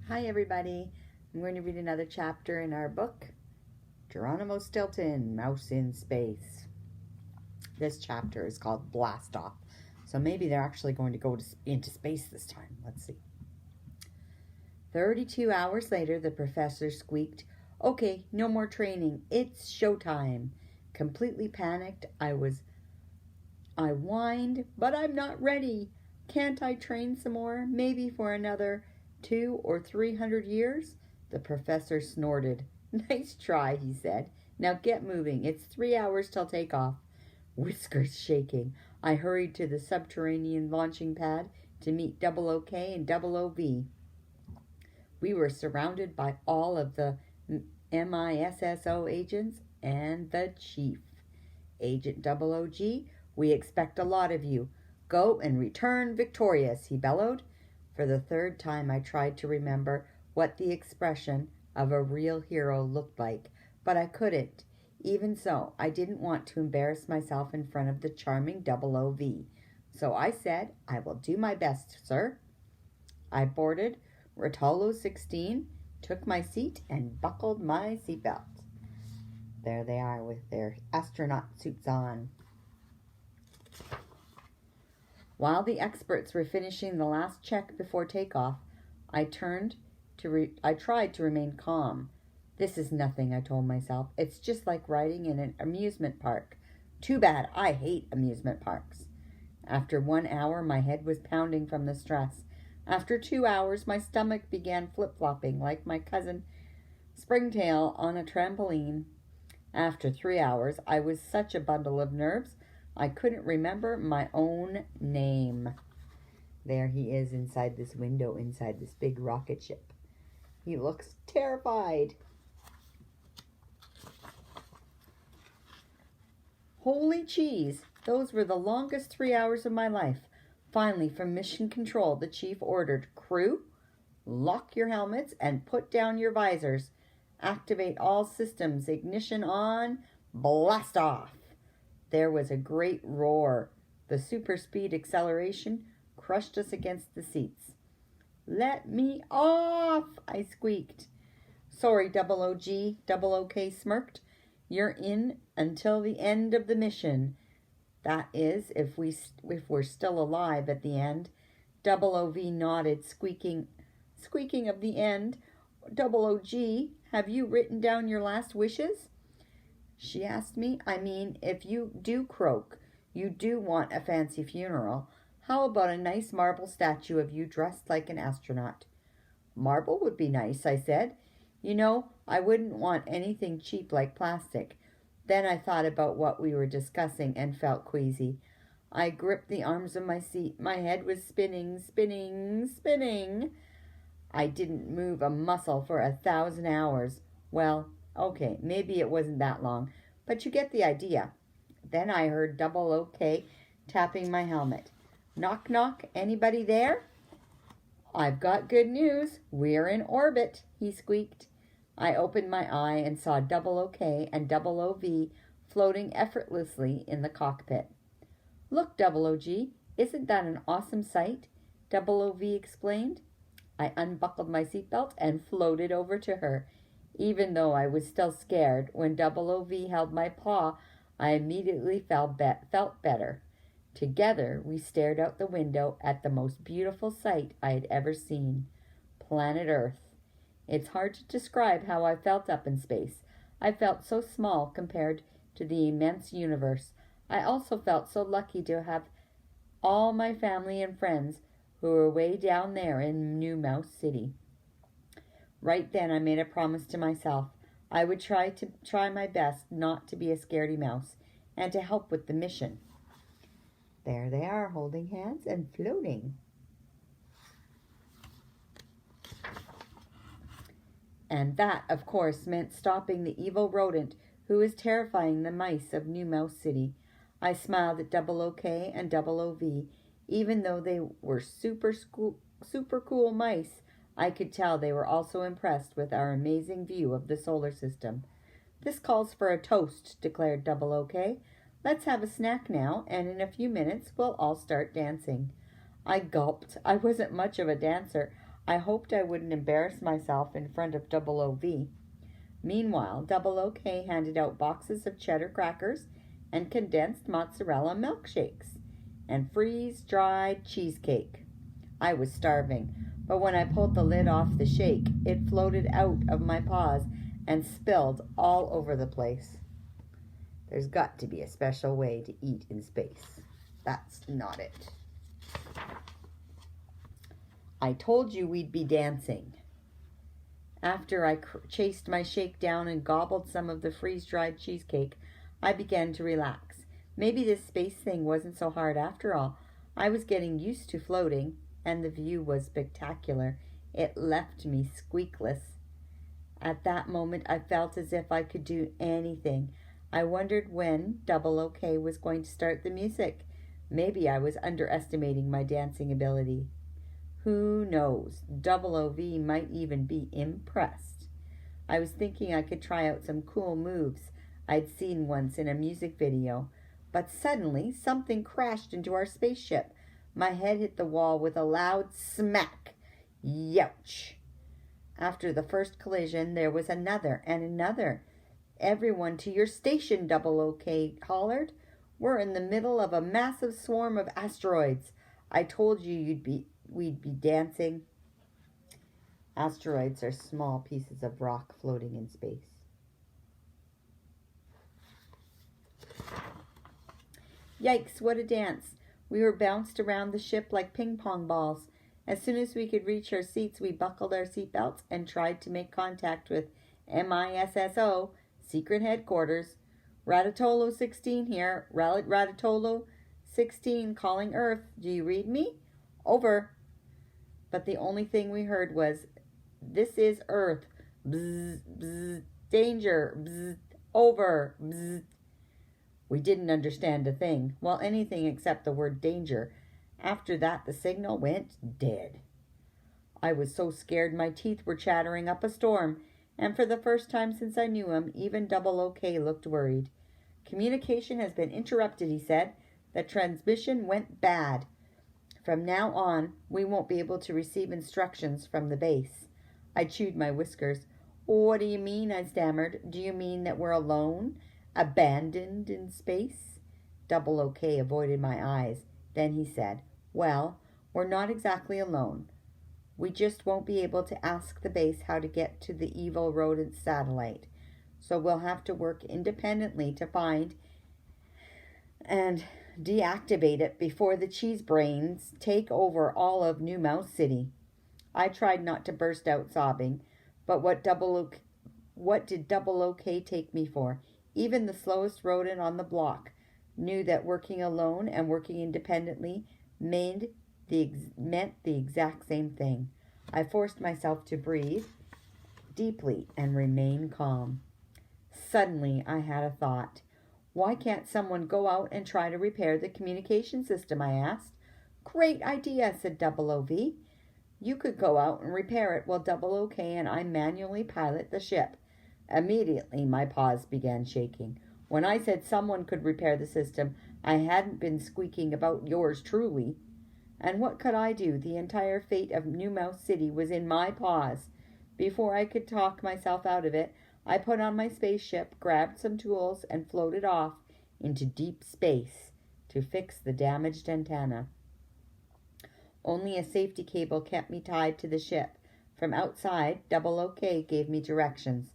Hi everybody, I'm going to read another chapter in our book, Geronimo Stilton Mouse in Space. This chapter is called Blast Off, so maybe they're actually going to go into space this time. Let's see. 32 hours later, the professor squeaked, "Okay, no more training, it's showtime." Completely panicked, I whined, "But I'm not ready. Can't I train some more? Maybe for another 200 or 300 years?" The professor snorted. "Nice try," he said. "Now get moving. It's 3 hours till takeoff." Whiskers shaking, I hurried to the subterranean launching pad to meet Double OK and Double OV. We were surrounded by all of the MISSO agents and the chief. "Agent Double OG, we expect a lot of you. Go and return victorious," he bellowed. For the third time I tried to remember what the expression of a real hero looked like, but I couldn't. Even so, I didn't want to embarrass myself in front of the charming Double OV. So I said, "I will do my best, sir." I boarded Rotolo 16, took my seat, and buckled my seatbelt. There they are with their astronaut suits on. While the experts were finishing the last check before takeoff, I tried to remain calm. "This is nothing," I told myself. "It's just like riding in an amusement park. Too bad I hate amusement parks." After 1 hour, my head was pounding from the stress. After 2 hours, my stomach began flip-flopping like my cousin Springtail on a trampoline. After 3 hours, I was such a bundle of nerves, I couldn't remember my own name. There he is inside this window, inside this big rocket ship. He looks terrified. Holy cheese! Those were the longest 3 hours of my life. Finally, from Mission Control, the chief ordered, "Crew, lock your helmets and put down your visors. Activate all systems. Ignition on. Blast off." There was a great roar. The super speed acceleration crushed us against the seats. "Let me off," I squeaked. "Sorry, Double OG," Double OK smirked. "You're in until the end of the mission. That is, if we're still alive at the end." Double OV nodded, squeaking of the end. "Double OG, have you written down your last wishes?" she asked me. "I mean, if you do croak, you do want a fancy funeral. How about a nice marble statue of you dressed like an astronaut?" "Marble would be nice," I said. "You know, I wouldn't want anything cheap like plastic." Then I thought about what we were discussing and felt queasy. I gripped the arms of my seat. My head was spinning, spinning, spinning. I didn't move a muscle for 1,000 hours. Well, okay, maybe it wasn't that long, but you get the idea. Then I heard Double OK tapping my helmet. "Knock, knock, anybody there?" "I've got good news. We're in orbit," he squeaked. I opened my eye and saw Double OK and Double OV floating effortlessly in the cockpit. "Look, Double OG, isn't that an awesome sight?" Double OV explained. I unbuckled my seatbelt and floated over to her. Even though I was still scared, when Double OV held my paw, I immediately felt better. Together, we stared out the window at the most beautiful sight I had ever seen, planet Earth. It's hard to describe how I felt up in space. I felt so small compared to the immense universe. I also felt so lucky to have all my family and friends who were way down there in New Mouse City. Right then I made a promise to myself. I would try my best not to be a scaredy mouse and to help with the mission. There they are, holding hands and floating. And that, of course, meant stopping the evil rodent who was terrifying the mice of New Mouse City. I smiled at Double OK and Double OV. Even though they were super cool mice, I could tell they were also impressed with our amazing view of the solar system. "This calls for a toast," declared Double OK. "Let's have a snack now, and in a few minutes we'll all start dancing." I gulped. I wasn't much of a dancer. I hoped I wouldn't embarrass myself in front of Double OV. Meanwhile, Double OK handed out boxes of cheddar crackers and condensed mozzarella milkshakes and freeze-dried cheesecake. I was starving, but when I pulled the lid off the shake, it floated out of my paws and spilled all over the place. There's got to be a special way to eat in space. That's not it. I told you we'd be dancing. After I chased my shake down and gobbled some of the freeze-dried cheesecake, I began to relax. Maybe this space thing wasn't so hard after all. I was getting used to floating, and the view was spectacular. It left me squeakless. At that moment, I felt as if I could do anything. I wondered when Double OK was going to start the music. Maybe I was underestimating my dancing ability. Who knows? Double OV might even be impressed. I was thinking I could try out some cool moves I'd seen once in a music video, but suddenly something crashed into our spaceship. My head hit the wall with a loud smack. Youch! After the first collision, there was another and another. Everyone to your station, Double OK hollered. We're in the middle of a massive swarm of asteroids. I told you we'd be dancing. Asteroids are small pieces of rock floating in space. Yikes, what a dance. We were bounced around the ship like ping pong balls. As soon as we could reach our seats, we buckled our seatbelts and tried to make contact with MISSO, Secret Headquarters. Ratatolo 16 here. Ratatolo 16 calling Earth. Do you read me? Over. But the only thing we heard was, "This is Earth. Bzz, bzz, danger. Bzz, over. Bzz." We didn't understand a thing. Well, anything except the word danger. After that, the signal went dead. I was so scared my teeth were chattering up a storm, and for the first time since I knew him, even Double OK looked worried. Communication has been interrupted, he said. The transmission went bad. From now on, we won't be able to receive instructions from the base. I chewed my whiskers. What do you mean? I stammered. Do you mean that we're alone? Abandoned in space? Double OK avoided my eyes. Then he said, well, we're not exactly alone. We just won't be able to ask the base how to get to the evil rodent satellite. So we'll have to work independently to find and deactivate it before the cheese brains take over all of New Mouse City. I tried not to burst out sobbing, but what did Double OK take me for? Even the slowest rodent on the block knew that working alone and working independently meant the exact same thing. I forced myself to breathe deeply and remain calm. Suddenly, I had a thought. Why can't someone go out and try to repair the communication system? I asked. Great idea, said Double OV. You could go out and repair it while Double OK and I manually pilot the ship. Immediately, my paws began shaking. When I said someone could repair the system, I hadn't been squeaking about yours truly. And what could I do? The entire fate of New Mouse City was in my paws. Before I could talk myself out of it, I put on my spaceship, grabbed some tools, and floated off into deep space to fix the damaged antenna. Only a safety cable kept me tied to the ship. From outside, Double OK gave me directions.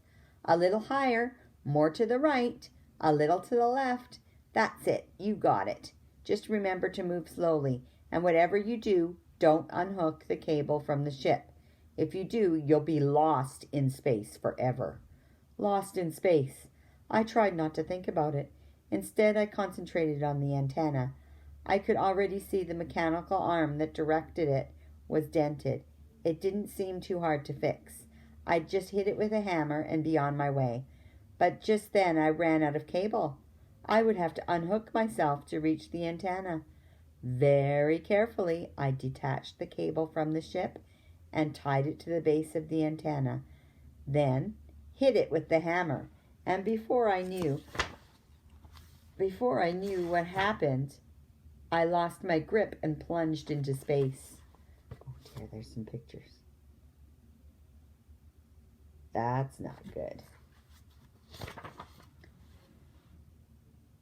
A little higher, more to the right, a little to the left. That's it, you got it. Just remember to move slowly, and whatever you do, don't unhook the cable from the ship. If you do, you'll be lost in space forever. Lost in space. I tried not to think about it. Instead, I concentrated on the antenna. I could already see the mechanical arm that directed it was dented. It didn't seem too hard to fix. I'd just hit it with a hammer and be on my way. But just then I ran out of cable. I would have to unhook myself to reach the antenna. Very carefully, I detached the cable from the ship and tied it to the base of the antenna. Then hit it with the hammer. And before I knew what happened, I lost my grip and plunged into space. Oh dear, there's some pictures. That's not good.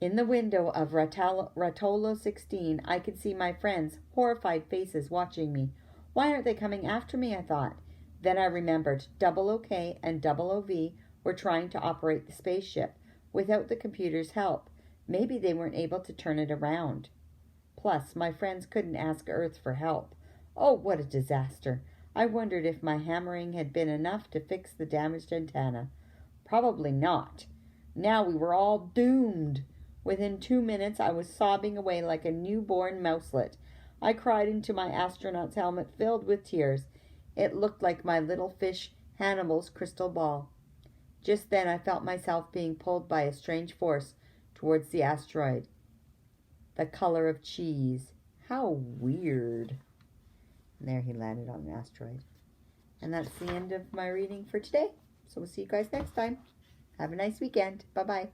In the window of Rotolo 16, I could see my friends' horrified faces watching me. Why aren't they coming after me, I thought. Then I remembered Double OK and Double OV were trying to operate the spaceship without the computer's help. Maybe they weren't able to turn it around. Plus, my friends couldn't ask Earth for help. Oh, what a disaster. I wondered if my hammering had been enough to fix the damaged antenna. Probably not. Now we were all doomed. Within 2 minutes, I was sobbing away like a newborn mouselet. I cried into my astronaut's helmet filled with tears. It looked like my little fish Hannibal's crystal ball. Just then I felt myself being pulled by a strange force towards the asteroid. The color of cheese. How weird. And there he landed on an asteroid. And that's the end of my reading for today. So we'll see you guys next time. Have a nice weekend. Bye-bye.